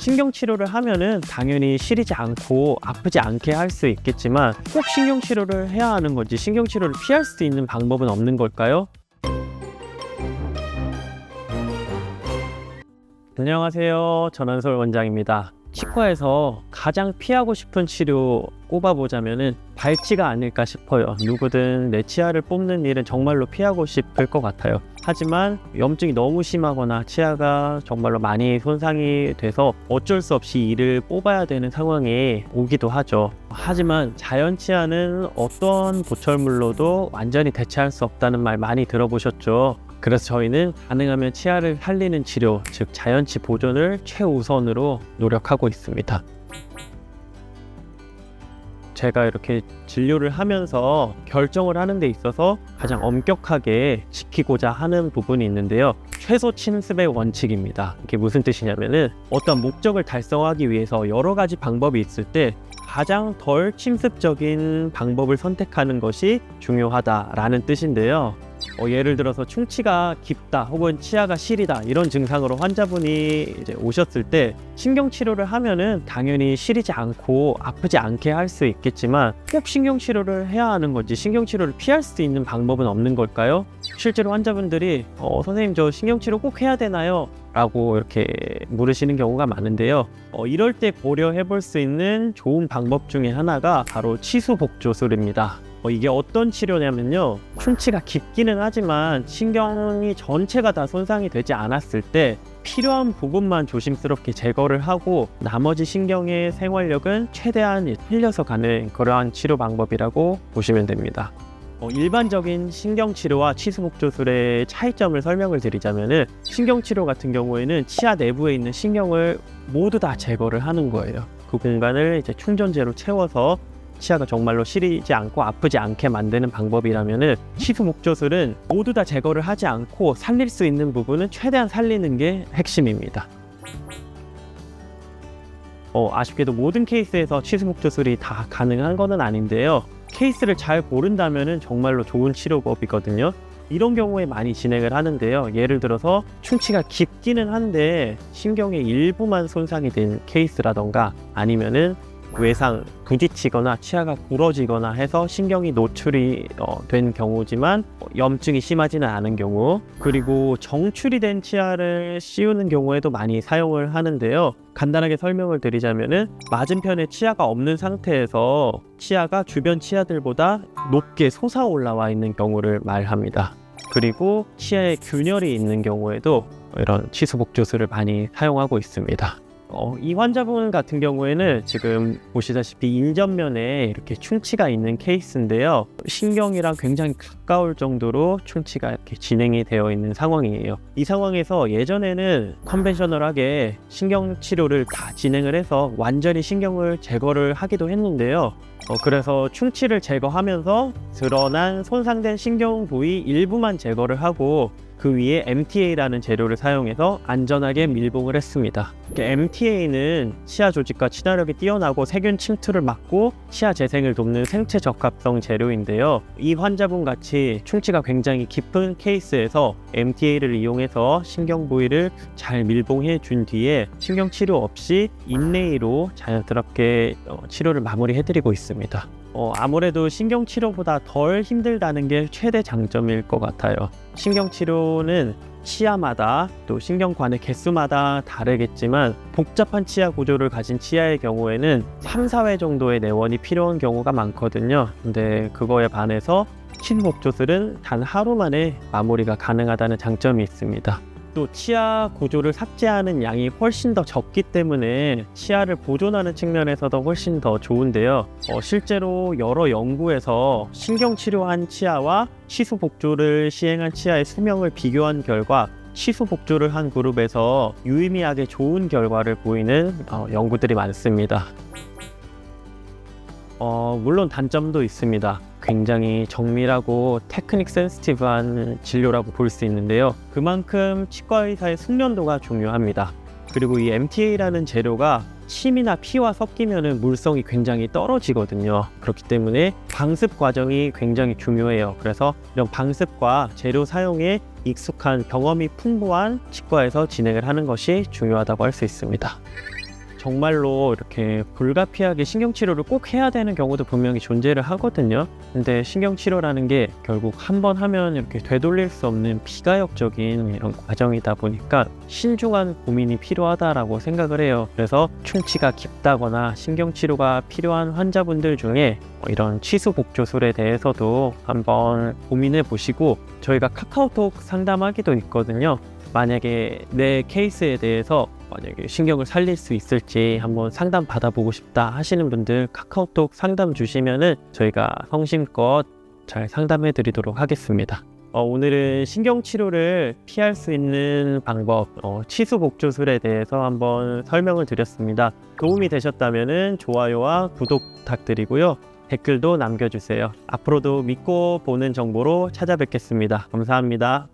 신경치료를 하면은 당연히 시리지 않고 아프지 않게 할 수 있겠지만 꼭 신경치료를 해야 하는 건지 신경치료를 피할 수 있는 방법은 없는 걸까요? 안녕하세요. 전한솔 원장입니다. 치과에서 가장 피하고 싶은 치료 꼽아보자면은 발치가 아닐까 싶어요. 누구든 내 치아를 뽑는 일은 정말로 피하고 싶을 것 같아요. 하지만 염증이 너무 심하거나 치아가 정말로 많이 손상이 돼서 어쩔 수 없이 이를 뽑아야 되는 상황이 오기도 하죠. 하지만 자연 치아는 어떤 보철물로도 완전히 대체할 수 없다는 말 많이 들어보셨죠? 그래서 저희는 가능하면 치아를 살리는 치료, 즉 자연치 보존을 최우선으로 노력하고 있습니다. 제가 이렇게 진료를 하면서 결정을 하는 데 있어서 가장 엄격하게 지키고자 하는 부분이 있는데요. 최소 침습의 원칙입니다. 이게 무슨 뜻이냐면은 어떤 목적을 달성하기 위해서 여러 가지 방법이 있을 때 가장 덜 침습적인 방법을 선택하는 것이 중요하다라는 뜻인데요. 예를 들어서 충치가 깊다 혹은 치아가 시리다 이런 증상으로 환자분이 이제 오셨을 때 신경치료를 하면은 당연히 시리지 않고 아프지 않게 할 수 있겠지만 꼭 신경치료를 해야 하는 건지 신경치료를 피할 수 있는 방법은 없는 걸까요? 실제로 환자분들이 선생님 저 신경치료 꼭 해야 되나요? 라고 이렇게 물으시는 경우가 많은데요. 이럴 때 고려해 볼 수 있는 좋은 방법 중에 하나가 바로 치수복조술입니다. 이게 어떤 치료냐면요, 충치가 깊기는 하지만 신경이 전체가 다 손상이 되지 않았을 때 필요한 부분만 조심스럽게 제거를 하고 나머지 신경의 생활력은 최대한 흘려서 가는 그러한 치료 방법이라고 보시면 됩니다. 일반적인 신경치료와 치수복조술의 차이점을 설명을 드리자면은 신경치료 같은 경우에는 치아 내부에 있는 신경을 모두 다 제거를 하는 거예요. 그 공간을 이제 충전재로 채워서 치아가 정말로 시리지 않고 아프지 않게 만드는 방법이라면은 치수복조술은 모두 다 제거를 하지 않고 살릴 수 있는 부분은 최대한 살리는 게 핵심입니다. 아쉽게도 모든 케이스에서 치수복조술이 다 가능한 것은 아닌데요. 케이스를 잘 고른다면은 정말로 좋은 치료법이거든요. 이런 경우에 많이 진행을 하는데요. 예를 들어서 충치가 깊기는 한데 신경의 일부만 손상이 된 케이스라던가 아니면은 외상, 부딪히거나 치아가 부러지거나 해서 신경이 노출이 된 경우지만 염증이 심하지는 않은 경우, 그리고 정출이 된 치아를 씌우는 경우에도 많이 사용을 하는데요. 간단하게 설명을 드리자면은 맞은편에 치아가 없는 상태에서 치아가 주변 치아들보다 높게 솟아 올라와 있는 경우를 말합니다. 그리고 치아에 균열이 있는 경우에도 이런 치수복조술을 많이 사용하고 있습니다. 이 환자분 같은 경우에는 지금 보시다시피 인전면에 이렇게 충치가 있는 케이스인데요. 신경이랑 굉장히 가까울 정도로 충치가 이렇게 진행이 되어 있는 상황이에요. 이 상황에서 예전에는 컨벤셔널하게 신경치료를 다 진행을 해서 완전히 신경을 제거를 하기도 했는데요. 그래서 충치를 제거하면서 드러난 손상된 신경 부위 일부만 제거를 하고 그 위에 MTA라는 재료를 사용해서 안전하게 밀봉을 했습니다. MTA는 치아 조직과 친화력이 뛰어나고 세균 침투를 막고 치아 재생을 돕는 생체 적합성 재료인데요. 이 환자분 같이 충치가 굉장히 깊은 케이스에서 MTA를 이용해서 신경 부위를 잘 밀봉해 준 뒤에 신경 치료 없이 인레이로 자연스럽게 치료를 마무리해 드리고 있습니다. 아무래도 신경치료보다 덜 힘들다는 게 최대 장점일 것 같아요. 신경치료는 치아마다 또 신경관의 개수마다 다르겠지만 복잡한 치아 구조를 가진 치아의 경우에는 3, 4회 정도의 내원이 필요한 경우가 많거든요. 근데 그거에 반해서 치수복조술은 단 하루 만에 마무리가 가능하다는 장점이 있습니다. 또 치아 구조를 삭제하는 양이 훨씬 더 적기 때문에 치아를 보존하는 측면에서도 훨씬 더 좋은데요. 실제로 여러 연구에서 신경치료한 치아와 치수복조를 시행한 치아의 수명을 비교한 결과 치수복조를 한 그룹에서 유의미하게 좋은 결과를 보이는 연구들이 많습니다. 물론 단점도 있습니다. 굉장히 정밀하고 테크닉 센시티브한 진료라고 볼 수 있는데요. 그만큼 치과의사의 숙련도가 중요합니다. 그리고 이 MTA라는 재료가 침이나 피와 섞이면 물성이 굉장히 떨어지거든요. 그렇기 때문에 방습 과정이 굉장히 중요해요. 그래서 이런 방습과 재료 사용에 익숙한 경험이 풍부한 치과에서 진행을 하는 것이 중요하다고 할 수 있습니다. 정말로 이렇게 불가피하게 신경치료를 꼭 해야 되는 경우도 분명히 존재를 하거든요. 근데 신경치료라는 게 결국 한 번 하면 이렇게 되돌릴 수 없는 비가역적인 이런 과정이다 보니까 신중한 고민이 필요하다라고 생각을 해요. 그래서 충치가 깊다거나 신경치료가 필요한 환자분들 중에 이런 치수복조술에 대해서도 한번 고민해 보시고, 저희가 카카오톡 상담하기도 있거든요. 만약에 내 케이스에 대해서 만약에 신경을 살릴 수 있을지 한번 상담 받아보고 싶다 하시는 분들 카카오톡 상담 주시면은 저희가 성심껏 잘 상담해 드리도록 하겠습니다. 오늘은 신경치료를 피할 수 있는 방법, 치수복조술에 대해서 한번 설명을 드렸습니다. 도움이 되셨다면은 좋아요와 구독 부탁드리고요. 댓글도 남겨주세요. 앞으로도 믿고 보는 정보로 찾아뵙겠습니다. 감사합니다.